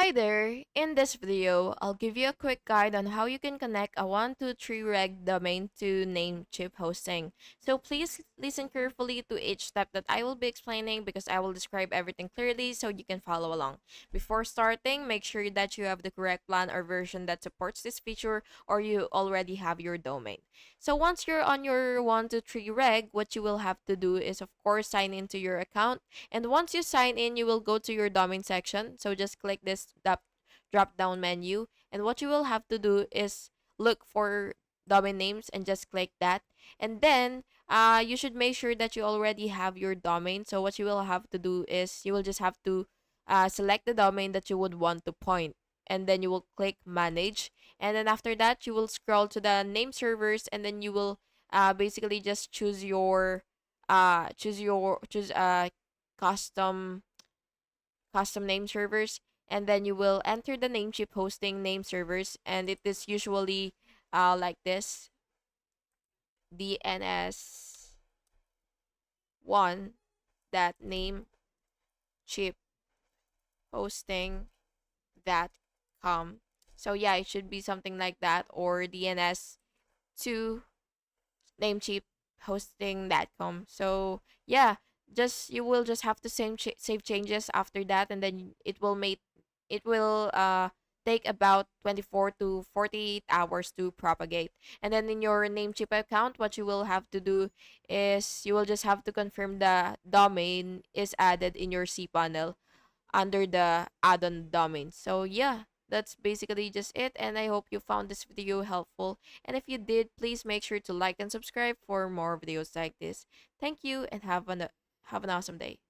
Hi there! In this video, I'll give you a quick guide on how you can connect a 123reg domain to Namecheap hosting. So please listen carefully to each step that I will be explaining because I will describe everything clearly so you can follow along. Before starting, make sure that you have the correct plan or version that supports this feature or you already have your domain. So once you're on your 123reg, what you will have to do is of course sign into your account, and once you sign in, you will go to your domain section. So just click this drop down menu. And what you will have to do is look for domain names and just click that. And then you should make sure that you already have your domain. So what you will have to do is you will just have to select the domain that you would want to point. And then you will click manage. And then after that, you will scroll to the name servers, and then you will basically just choose custom custom name servers, and then you will enter the Namecheap hosting name servers, and it is usually like this: DNS1 that Namecheap hosting that com. So yeah, it should be something like that, or DNS2 Namecheap hosting.com. So yeah, just you will just have to save changes after that, and then it will take about 24 to 48 hours to propagate. And then in your Namecheap account, what you will have to do is you will just have to confirm the domain is added in your cPanel under the add-on domain. So yeah, that's basically just it, and I hope you found this video helpful. And if you did, please make sure to like and subscribe for more videos like this. Thank you and have an awesome day.